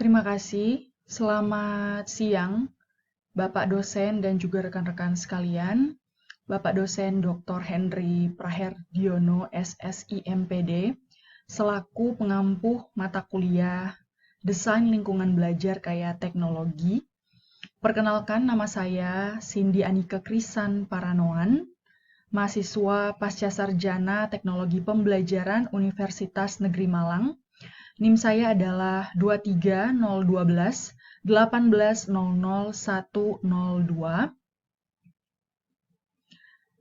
Terima kasih. Selamat siang, Bapak dosen dan juga rekan-rekan sekalian. Bapak dosen Dr. Henry Praherdiono, SSIMPD, selaku pengampuh mata kuliah Desain Lingkungan Belajar Kaya Teknologi. Perkenalkan, nama saya Cindy Anika Krisan Paranoan, mahasiswa Pasca Sarjana Teknologi Pembelajaran Universitas Negeri Malang. NIM saya adalah 23012 102.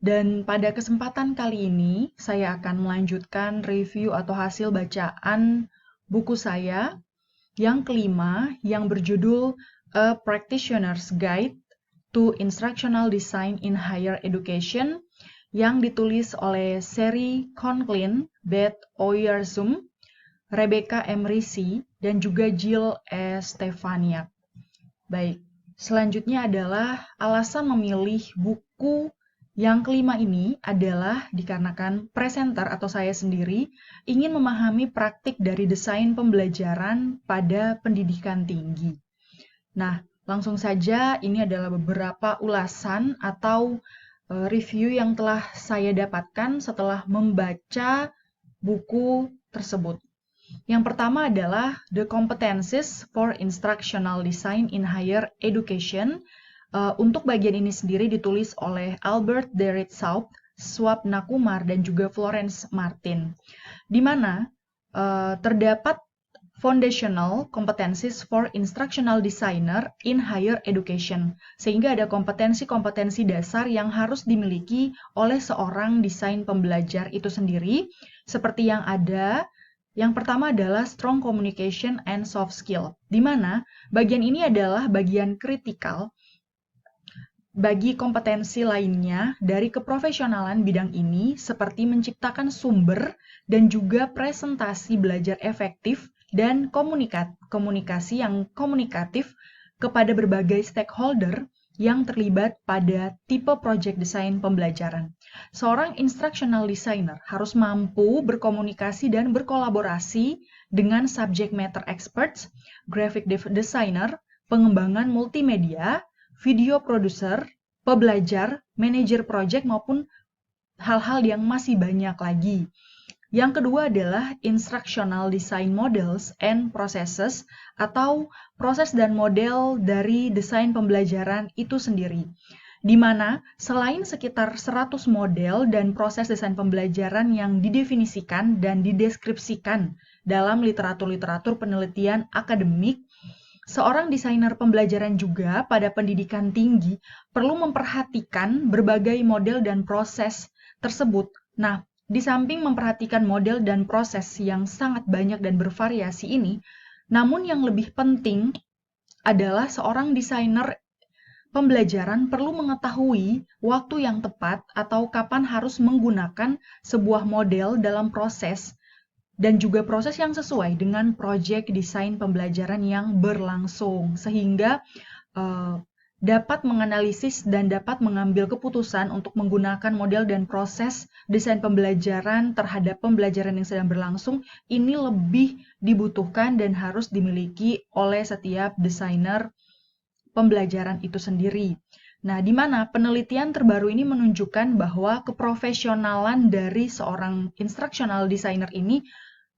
Dan pada kesempatan kali ini, saya akan melanjutkan review atau hasil bacaan buku saya yang kelima, yang berjudul A Practitioner's Guide to Instructional Design in Higher Education, yang ditulis oleh Sherry Conklin, Beth Oyarzum, Rebecca M. Risi, dan juga Jill E. Stefaniak. Baik, selanjutnya adalah alasan memilih buku yang kelima ini adalah dikarenakan presenter atau saya sendiri ingin memahami praktik dari desain pembelajaran pada pendidikan tinggi. Nah, langsung saja ini adalah beberapa ulasan atau review yang telah saya dapatkan setelah membaca buku tersebut. Yang pertama adalah The Competencies for Instructional Design in Higher Education. Untuk bagian ini sendiri ditulis oleh Albert Derritzoud, Swapna Kumar, dan juga Florence Martin. Di mana terdapat Foundational Competencies for Instructional Designer in Higher Education. Sehingga ada kompetensi-kompetensi dasar yang harus dimiliki oleh seorang desain pembelajar itu sendiri. Seperti yang ada, yang pertama adalah strong communication and soft skill, di mana bagian ini adalah bagian kritikal bagi kompetensi lainnya dari keprofesionalan bidang ini, seperti menciptakan sumber dan juga presentasi belajar efektif dan komunikasi yang komunikatif kepada berbagai stakeholder yang terlibat pada tipe project design pembelajaran. Seorang instructional designer harus mampu berkomunikasi dan berkolaborasi dengan subject matter experts, graphic designer, pengembangan multimedia, video producer, pembelajar, manajer project, maupun hal-hal yang masih banyak lagi. Yang kedua adalah instructional design models and processes atau proses dan model dari desain pembelajaran itu sendiri. Di mana selain sekitar 100 model dan proses desain pembelajaran yang didefinisikan dan dideskripsikan dalam literatur-literatur penelitian akademik, seorang desainer pembelajaran juga pada pendidikan tinggi perlu memperhatikan berbagai model dan proses tersebut. Nah, di samping memperhatikan model dan proses yang sangat banyak dan bervariasi ini, namun yang lebih penting adalah seorang desainer pembelajaran perlu mengetahui waktu yang tepat atau kapan harus menggunakan sebuah model dalam proses dan juga proses yang sesuai dengan proyek desain pembelajaran yang berlangsung, sehingga dapat menganalisis dan dapat mengambil keputusan untuk menggunakan model dan proses desain pembelajaran terhadap pembelajaran yang sedang berlangsung. Ini lebih dibutuhkan dan harus dimiliki oleh setiap desainer pembelajaran itu sendiri. Nah, di mana penelitian terbaru ini menunjukkan bahwa keprofesionalan dari seorang instructional designer ini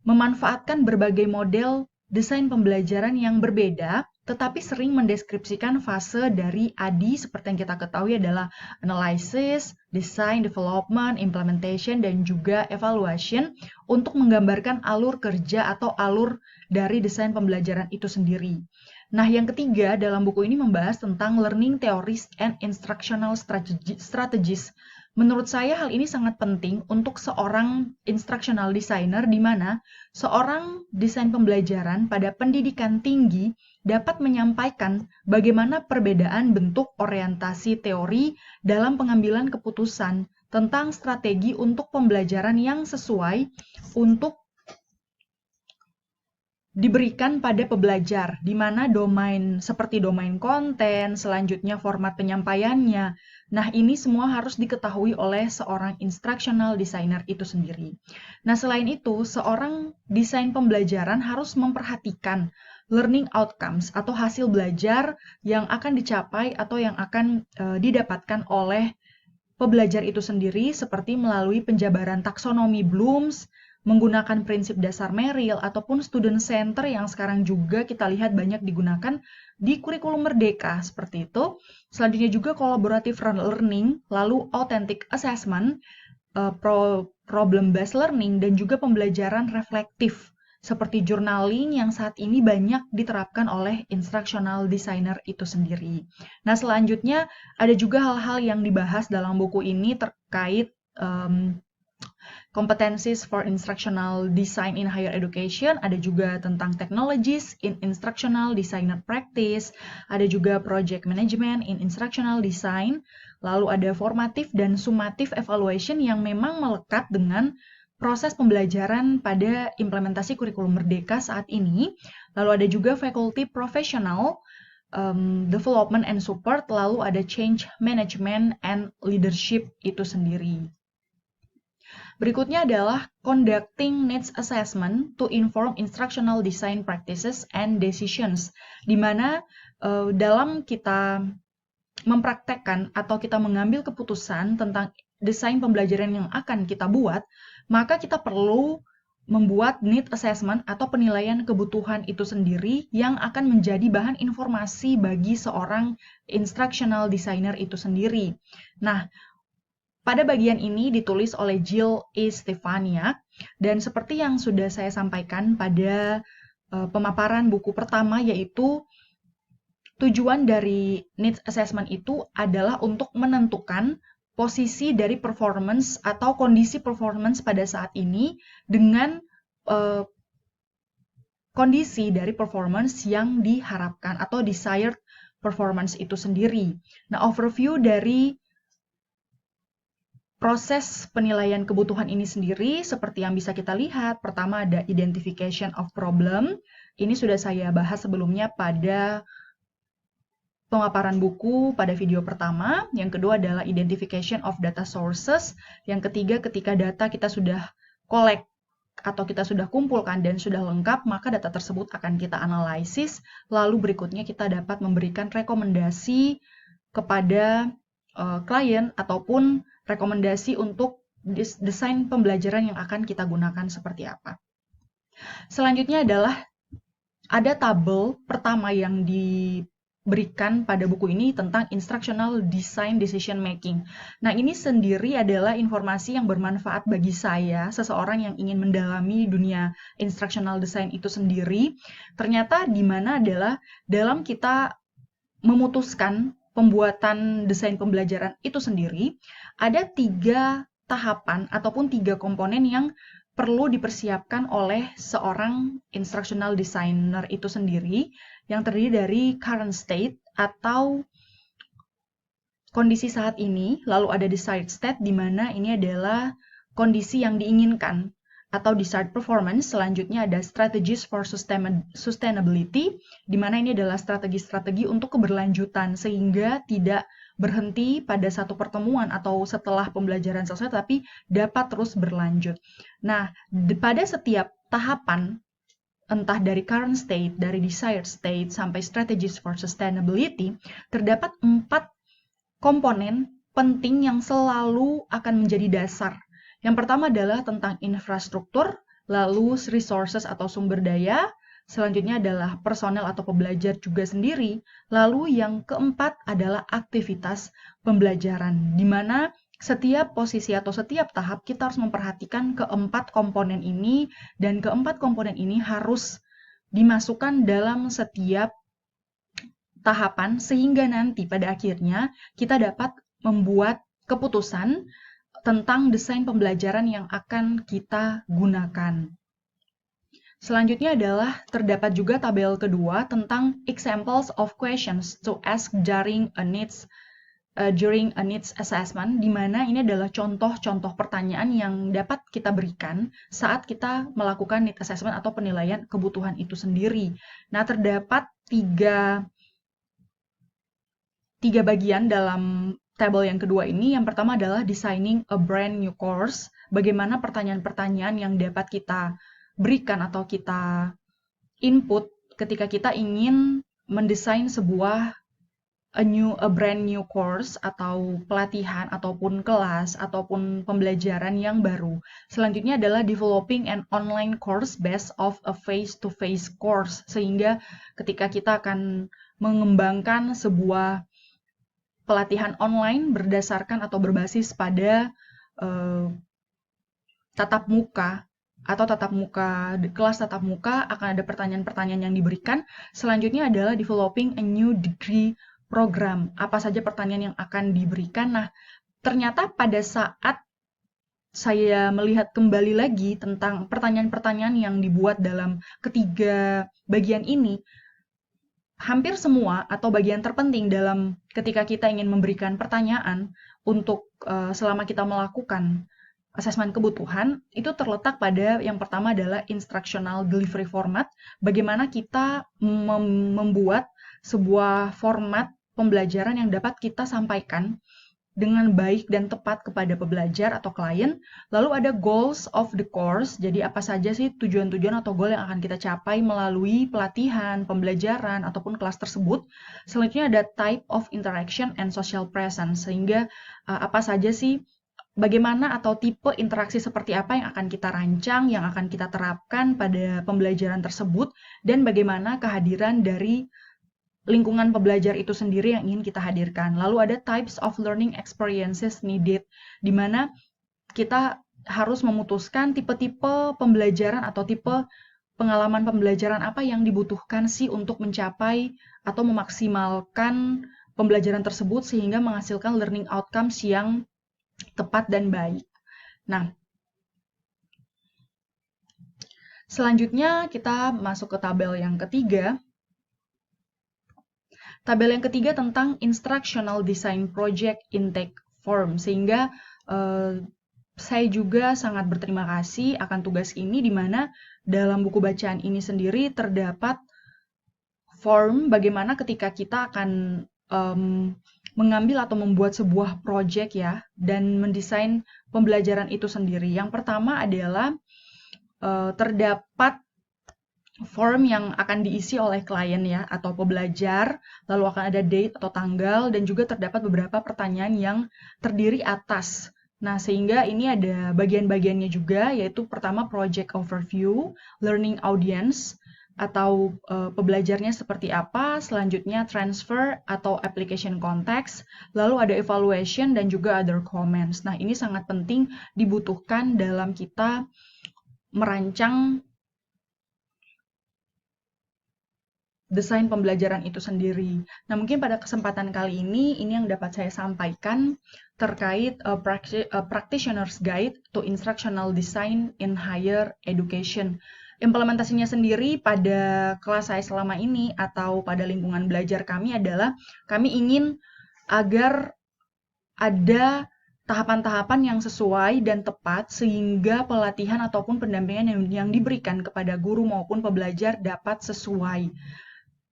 memanfaatkan berbagai model desain pembelajaran yang berbeda, tetapi sering mendeskripsikan fase dari ADI seperti yang kita ketahui adalah analysis, design, development, implementation, dan juga evaluation untuk menggambarkan alur kerja atau alur dari desain pembelajaran itu sendiri. Nah, yang ketiga dalam buku ini membahas tentang learning theories and instructional strategies. Menurut saya hal ini sangat penting untuk seorang instructional designer di mana seorang desain pembelajaran pada pendidikan tinggi dapat menyampaikan bagaimana perbedaan bentuk orientasi teori dalam pengambilan keputusan tentang strategi untuk pembelajaran yang sesuai untuk diberikan pada pembelajar, di mana domain seperti domain konten, selanjutnya format penyampaiannya. Nah, ini semua harus diketahui oleh seorang instructional designer itu sendiri. Nah, selain itu, seorang desain pembelajaran harus memperhatikan learning outcomes atau hasil belajar yang akan dicapai atau yang akan didapatkan oleh pembelajar itu sendiri, seperti melalui penjabaran taksonomi Bloom's, menggunakan prinsip dasar Merrill, ataupun student center yang sekarang juga kita lihat banyak digunakan di kurikulum Merdeka, seperti itu. Selanjutnya juga collaborative learning, lalu authentic assessment, problem-based learning, dan juga pembelajaran reflektif, seperti journaling yang saat ini banyak diterapkan oleh instructional designer itu sendiri. Nah, selanjutnya ada juga hal-hal yang dibahas dalam buku ini terkait competencies for instructional design in higher education, ada juga tentang technologies in instructional designer practice, ada juga project management in instructional design, lalu ada formative dan summative evaluation yang memang melekat dengan proses pembelajaran pada implementasi kurikulum Merdeka saat ini, lalu ada juga faculty professional, development and support, lalu ada change management and leadership itu sendiri. Berikutnya adalah conducting needs assessment to inform instructional design practices and decisions, di mana dalam kita mempraktekkan atau kita mengambil keputusan tentang desain pembelajaran yang akan kita buat, maka kita perlu membuat need assessment atau penilaian kebutuhan itu sendiri yang akan menjadi bahan informasi bagi seorang instructional designer itu sendiri. Nah, pada bagian ini ditulis oleh Jill E. Stefaniak, dan seperti yang sudah saya sampaikan pada pemaparan buku pertama, yaitu tujuan dari needs assessment itu adalah untuk menentukan posisi dari performance atau kondisi performance pada saat ini dengan kondisi dari performance yang diharapkan atau desired performance itu sendiri. Nah, overview dari proses penilaian kebutuhan ini sendiri seperti yang bisa kita lihat, pertama ada identification of problem. Ini sudah saya bahas sebelumnya pada pemaparan buku pada video pertama. Yang kedua adalah identification of data sources. Yang ketiga, ketika data kita sudah collect atau kita sudah kumpulkan dan sudah lengkap, maka data tersebut akan kita analisis. Lalu berikutnya kita dapat memberikan rekomendasi kepada klien ataupun rekomendasi untuk desain pembelajaran yang akan kita gunakan seperti apa. Selanjutnya adalah ada tabel pertama yang diberikan pada buku ini tentang instructional design decision making. Nah, ini sendiri adalah informasi yang bermanfaat bagi saya, seseorang yang ingin mendalami dunia instructional design itu sendiri. Ternyata di mana adalah dalam kita memutuskan pembuatan desain pembelajaran itu sendiri, ada 3 tahapan ataupun 3 komponen yang perlu dipersiapkan oleh seorang instructional designer itu sendiri, yang terdiri dari current state atau kondisi saat ini, lalu ada desired state di mana ini adalah kondisi yang diinginkan atau desired performance. Selanjutnya ada strategies for sustainability, di mana ini adalah strategi-strategi untuk keberlanjutan sehingga tidak berhenti pada satu pertemuan atau setelah pembelajaran selesai, tapi dapat terus berlanjut. Nah, pada setiap tahapan, entah dari current state, dari desired state, sampai strategies for sustainability, terdapat 4 komponen penting yang selalu akan menjadi dasar. Yang pertama adalah tentang infrastruktur, lalu resources atau sumber daya, selanjutnya adalah personel atau pembelajar juga sendiri, lalu yang keempat adalah aktivitas pembelajaran, di mana setiap posisi atau setiap tahap kita harus memperhatikan keempat komponen ini, dan keempat komponen ini harus dimasukkan dalam setiap tahapan, sehingga nanti pada akhirnya kita dapat membuat keputusan tentang desain pembelajaran yang akan kita gunakan. Selanjutnya adalah terdapat juga tabel kedua tentang examples of questions to ask during a needs assessment, di mana ini adalah contoh-contoh pertanyaan yang dapat kita berikan saat kita melakukan needs assessment atau penilaian kebutuhan itu sendiri. Nah, terdapat tiga bagian dalam tabel yang kedua ini. Yang pertama adalah designing a brand new course. Bagaimana pertanyaan-pertanyaan yang dapat kita berikan atau kita input ketika kita ingin mendesain sebuah a brand new course atau pelatihan ataupun kelas ataupun pembelajaran yang baru. Selanjutnya adalah developing an online course based of a face-to-face course, sehingga ketika kita akan mengembangkan sebuah pelatihan online berdasarkan atau berbasis pada tatap muka atau kelas tatap muka, akan ada pertanyaan-pertanyaan yang diberikan. Selanjutnya adalah developing a new degree program. Apa saja pertanyaan yang akan diberikan? Nah, ternyata pada saat saya melihat kembali lagi tentang pertanyaan-pertanyaan yang dibuat dalam ketiga bagian ini, hampir semua atau bagian terpenting dalam ketika kita ingin memberikan pertanyaan untuk selama kita melakukan asesmen kebutuhan, itu terletak pada yang pertama adalah instructional delivery format, bagaimana kita membuat sebuah format pembelajaran yang dapat kita sampaikan dengan baik dan tepat kepada pembelajar atau klien. Lalu ada goals of the course, jadi apa saja sih tujuan-tujuan atau goal yang akan kita capai melalui pelatihan, pembelajaran, ataupun kelas tersebut. Selanjutnya ada type of interaction and social presence, sehingga apa saja sih, bagaimana atau tipe interaksi seperti apa yang akan kita rancang, yang akan kita terapkan pada pembelajaran tersebut, dan bagaimana kehadiran dari lingkungan pembelajar itu sendiri yang ingin kita hadirkan. Lalu ada types of learning experiences needed, di mana kita harus memutuskan tipe-tipe pembelajaran atau tipe pengalaman pembelajaran apa yang dibutuhkan sih untuk mencapai atau memaksimalkan pembelajaran tersebut sehingga menghasilkan learning outcomes yang tepat dan baik. Nah, selanjutnya kita masuk ke tabel yang ketiga. Tabel yang ketiga tentang Instructional Design Project Intake Form, sehingga saya juga sangat berterima kasih akan tugas ini, di mana dalam buku bacaan ini sendiri terdapat form bagaimana ketika kita akan mengambil atau membuat sebuah project ya, dan mendesain pembelajaran itu sendiri. Yang pertama adalah terdapat form yang akan diisi oleh klien ya, atau pembelajar, lalu akan ada date atau tanggal, dan juga terdapat beberapa pertanyaan yang terdiri atas. Nah, sehingga ini ada bagian-bagiannya juga, yaitu pertama project overview, learning audience, atau pembelajarnya seperti apa, selanjutnya transfer atau application context, lalu ada evaluation dan juga other comments. Nah, ini sangat penting dibutuhkan dalam kita merancang desain pembelajaran itu sendiri. Nah, mungkin pada kesempatan kali ini yang dapat saya sampaikan terkait Practitioner's Guide to Instructional Design in Higher Education. Implementasinya sendiri pada kelas saya selama ini atau pada lingkungan belajar kami adalah kami ingin agar ada tahapan-tahapan yang sesuai dan tepat sehingga pelatihan ataupun pendampingan yang diberikan kepada guru maupun pembelajar dapat sesuai.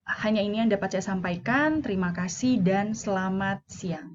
Hanya ini yang dapat saya sampaikan. Terima kasih dan selamat siang.